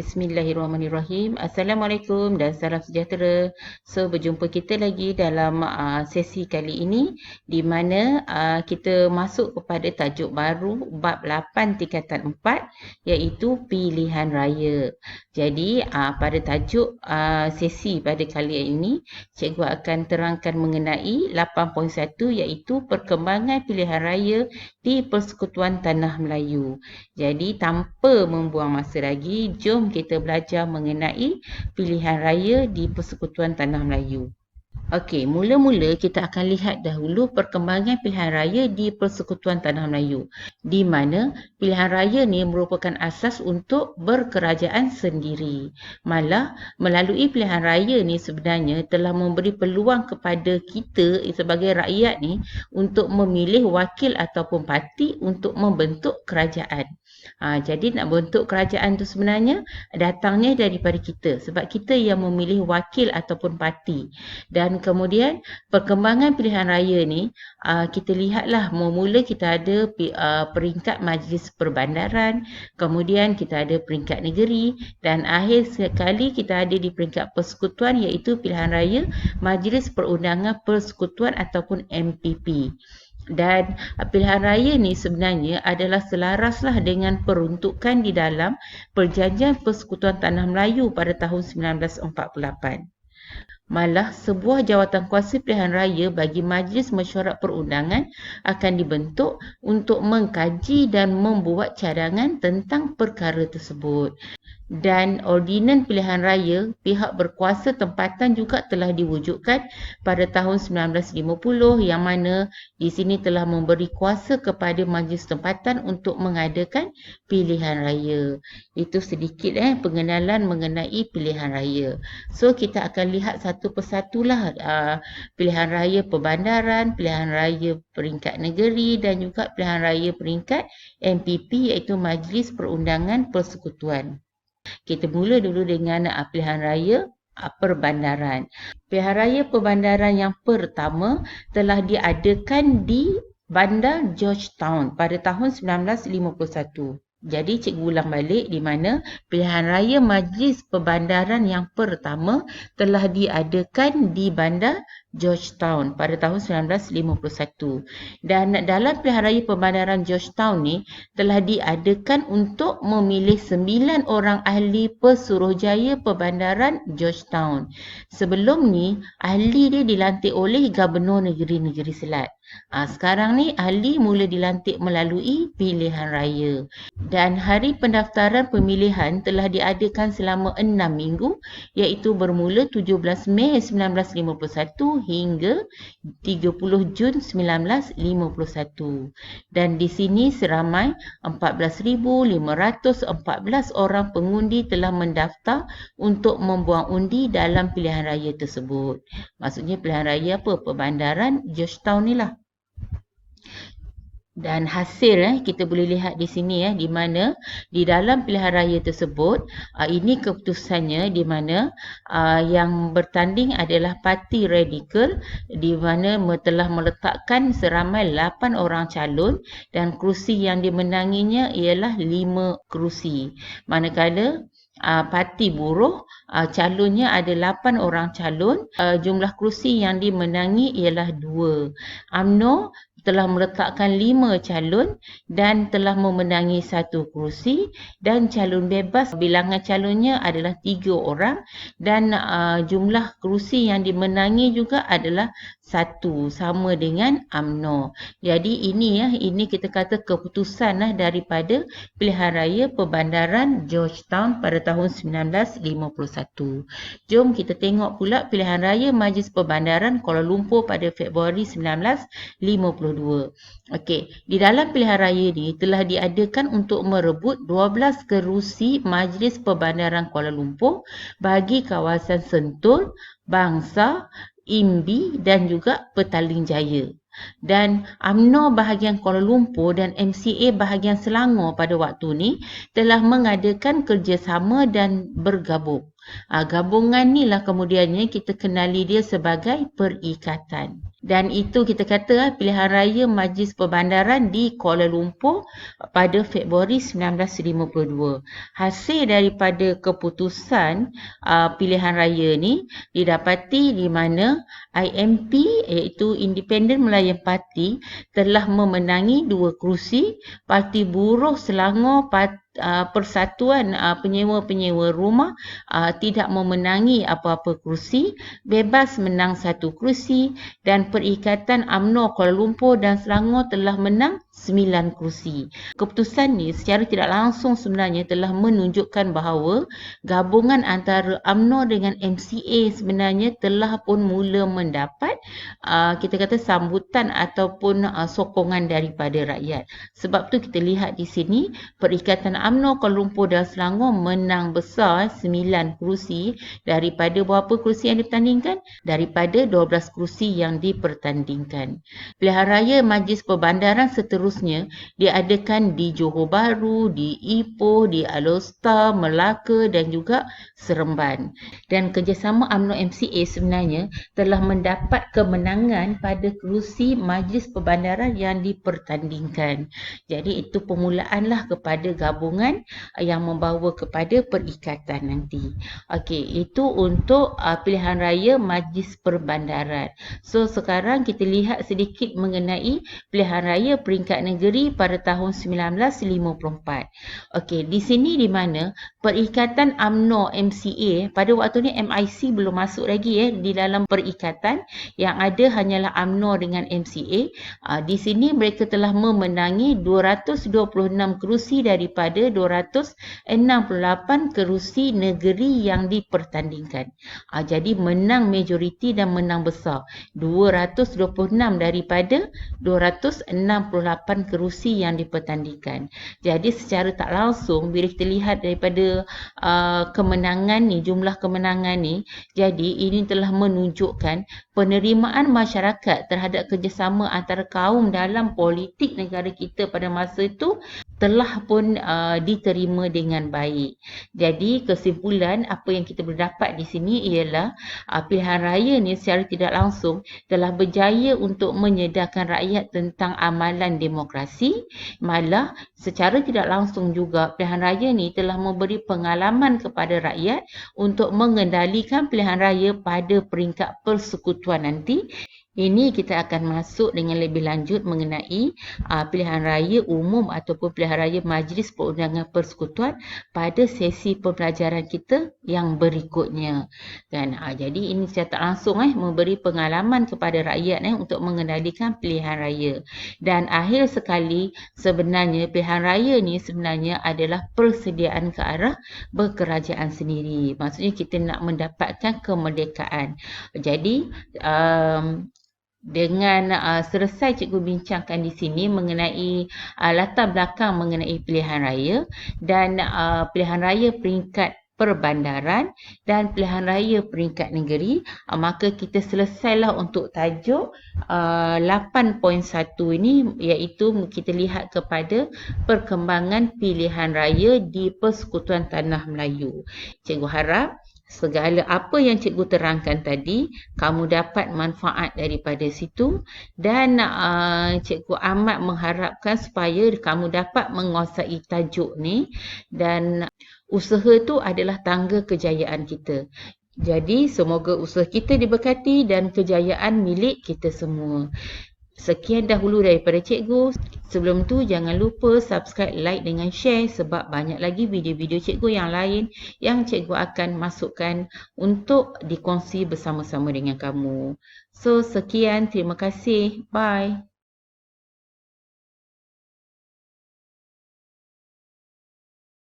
Bismillahirrahmanirrahim. Assalamualaikum dan salam sejahtera. So, berjumpa kita lagi dalam sesi kali ini di mana kita masuk kepada tajuk baru bab 8 tingkatan 4 iaitu pilihan raya. Jadi, pada tajuk sesi pada kali ini, cikgu akan terangkan mengenai 8.1 iaitu perkembangan pilihan raya di Persekutuan Tanah Melayu. Jadi, tanpa membuang masa lagi, jom kita belajar mengenai pilihan raya di Persekutuan Tanah Melayu. Okey, mula-mula kita akan lihat dahulu perkembangan pilihan raya di Persekutuan Tanah Melayu, di mana pilihan raya ni merupakan asas untuk berkerajaan sendiri. Malah, melalui pilihan raya ni sebenarnya telah memberi peluang kepada kita sebagai rakyat ni untuk memilih wakil ataupun parti untuk membentuk kerajaan. Jadi nak bentuk kerajaan tu sebenarnya datangnya daripada kita sebab kita yang memilih wakil ataupun parti. Dan kemudian perkembangan pilihan raya ni kita lihatlah mula-mula kita ada peringkat Majlis Perbandaran, kemudian kita ada peringkat negeri dan akhir sekali kita ada di peringkat persekutuan iaitu pilihan raya Majlis Perundangan Persekutuan ataupun MPP. Dan pilihan raya ni sebenarnya adalah selaraslah dengan peruntukan di dalam Perjanjian Persekutuan Tanah Melayu pada tahun 1948. Malah, sebuah jawatankuasa pilihan raya bagi Majlis Mesyuarat Perundangan akan dibentuk untuk mengkaji dan membuat cadangan tentang perkara tersebut. Dan ordinan pilihan raya pihak berkuasa tempatan juga telah diwujudkan pada tahun 1950 yang mana di sini telah memberi kuasa kepada majlis tempatan untuk mengadakan pilihan raya. Itu sedikit pengenalan mengenai pilihan raya. So kita akan lihat satu persatulah pilihan raya perbandaran, pilihan raya peringkat negeri dan juga pilihan raya peringkat MPP iaitu Majlis Perundangan Persekutuan. Kita mula dulu dengan pilihan raya perbandaran. Pilihan raya perbandaran yang pertama telah diadakan di Bandar Georgetown pada tahun 1951. Jadi cikgu ulang balik di mana pilihan raya Majlis Perbandaran yang pertama telah diadakan di Bandar Georgetown pada tahun 1951. Dan dalam pilihan raya Perbandaran Georgetown ni telah diadakan untuk memilih 9 orang ahli Pesuruhjaya Perbandaran Georgetown. Sebelum ni ahli dia dilantik oleh Gubernur Negeri-Negeri Selat. Sekarang ni ahli mula dilantik melalui pilihan raya. Dan hari pendaftaran pemilihan telah diadakan selama 6 minggu iaitu bermula 17 Mei 1951 hingga 30 Jun 1951. Dan di sini seramai 14,514 orang pengundi telah mendaftar untuk membuang undi dalam pilihan raya tersebut. Maksudnya pilihan raya apa? Perbandaran Georgetown ni lah. Dan hasil kita boleh lihat di sini di mana di dalam pilihan raya tersebut ini keputusannya di mana yang bertanding adalah Parti Radikal di mana telah meletakkan seramai 8 orang calon dan kerusi yang dimenanginya ialah 5 kerusi. Manakala Parti Buruh calonnya ada 8 orang calon, jumlah kerusi yang dimenangi ialah 2. UMNO telah meletakkan 5 calon dan telah memenangi 1 kerusi dan calon bebas bilangan calonnya adalah 3 orang dan jumlah kerusi yang dimenangi juga adalah 1 sama dengan UMNO. Jadi ini kita kata keputusan daripada pilihan raya Perbandaran Georgetown pada tahun 1951. Jom kita tengok pula pilihan raya Majlis Perbandaran Kuala Lumpur pada Februari 1952. Okey, di dalam pilihan raya ni telah diadakan untuk merebut 12 kerusi Majlis Perbandaran Kuala Lumpur bagi kawasan Sentul, Bangsa, Imbi dan juga Petaling Jaya. Dan UMNO bahagian Kuala Lumpur dan MCA bahagian Selangor pada waktu ni telah mengadakan kerjasama dan bergabung. Gabungan ni lah kemudiannya kita kenali dia sebagai perikatan. Dan itu kita kata pilihan raya Majlis Perbandaran di Kuala Lumpur pada Februari 1952. Hasil daripada keputusan pilihan raya ni didapati di mana IMP iaitu Independent Melayan Parti telah memenangi 2 kerusi, Parti Buruh Selangor Persatuan Penyewa-Penyewa Rumah tidak memenangi apa-apa kerusi, Bebas menang 1 kerusi dan Perikatan UMNO Kuala Lumpur dan Selangor telah menang 9 kerusi. Keputusan ni secara tidak langsung sebenarnya telah menunjukkan bahawa gabungan antara UMNO dengan MCA sebenarnya telah pun mula mendapat kita kata sambutan ataupun sokongan daripada rakyat. Sebab tu kita lihat di sini Perikatan UMNO Kuala Lumpur dan Selangor menang besar 9 kerusi daripada berapa kerusi yang dipertandingkan? Daripada 12 kerusi yang dipertandingkan. Pilihan raya Majlis Perbandaran seterusnya diadakan di Johor Bahru, di Ipoh, di Alor, Melaka dan juga Seremban. Dan kerjasama UMNO MCA sebenarnya telah mendapat kemenangan pada kerusi Majlis Perbandaran yang dipertandingkan. Jadi itu permulaanlah kepada gabungan yang membawa kepada perikatan nanti. Okey, itu untuk pilihan raya Majlis Perbandaran. So sekarang kita lihat sedikit mengenai pilihan raya peringkat negeri pada tahun 1954. Okey, di sini di mana Perikatan UMNO MCA pada waktu ni MIC belum masuk lagi di dalam perikatan, yang ada hanyalah UMNO dengan MCA. Di sini mereka telah memenangi 226 kerusi daripada 268 kerusi negeri yang dipertandingkan. Jadi menang majoriti dan menang besar. 226 daripada 268 kerusi yang dipertandingkan. Jadi secara tak langsung bila kita lihat daripada kemenangan ni, jumlah kemenangan ni, jadi ini telah menunjukkan penerimaan masyarakat terhadap kerjasama antara kaum dalam politik negara kita pada masa itu telah pun diterima dengan baik. Jadi kesimpulan apa yang kita berdapat di sini ialah pilihan raya ni secara tidak langsung telah berjaya untuk menyedarkan rakyat tentang amalan demokrasi. Malah secara tidak langsung juga pilihan raya ni telah memberi pengalaman kepada rakyat untuk mengendalikan pilihan raya pada peringkat persekutuan nanti. Ini kita akan masuk dengan lebih lanjut mengenai pilihan raya umum ataupun pilihan raya Majlis Perundangan Persekutuan pada sesi pembelajaran kita yang berikutnya. Kan? Jadi ini secara tak langsung memberi pengalaman kepada rakyat untuk mengendalikan pilihan raya. Dan akhir sekali sebenarnya pilihan raya ni sebenarnya adalah persediaan ke arah berkerajaan sendiri. Maksudnya kita nak mendapatkan kemerdekaan. Jadi dengan selesai cikgu bincangkan di sini mengenai latar belakang mengenai pilihan raya dan pilihan raya peringkat perbandaran dan pilihan raya peringkat negeri, maka kita selesailah untuk tajuk 8.1 ini, iaitu kita lihat kepada perkembangan pilihan raya di Persekutuan Tanah Melayu. Cikgu harap segala apa yang cikgu terangkan tadi, kamu dapat manfaat daripada situ dan cikgu amat mengharapkan supaya kamu dapat menguasai tajuk ni, dan usaha tu adalah tangga kejayaan kita. Jadi semoga usaha kita diberkati dan kejayaan milik kita semua. Sekian dahulu daripada cikgu. Sebelum tu jangan lupa subscribe, like dengan share sebab banyak lagi video-video cikgu yang lain yang cikgu akan masukkan untuk dikongsi bersama-sama dengan kamu. So sekian, terima kasih. Bye.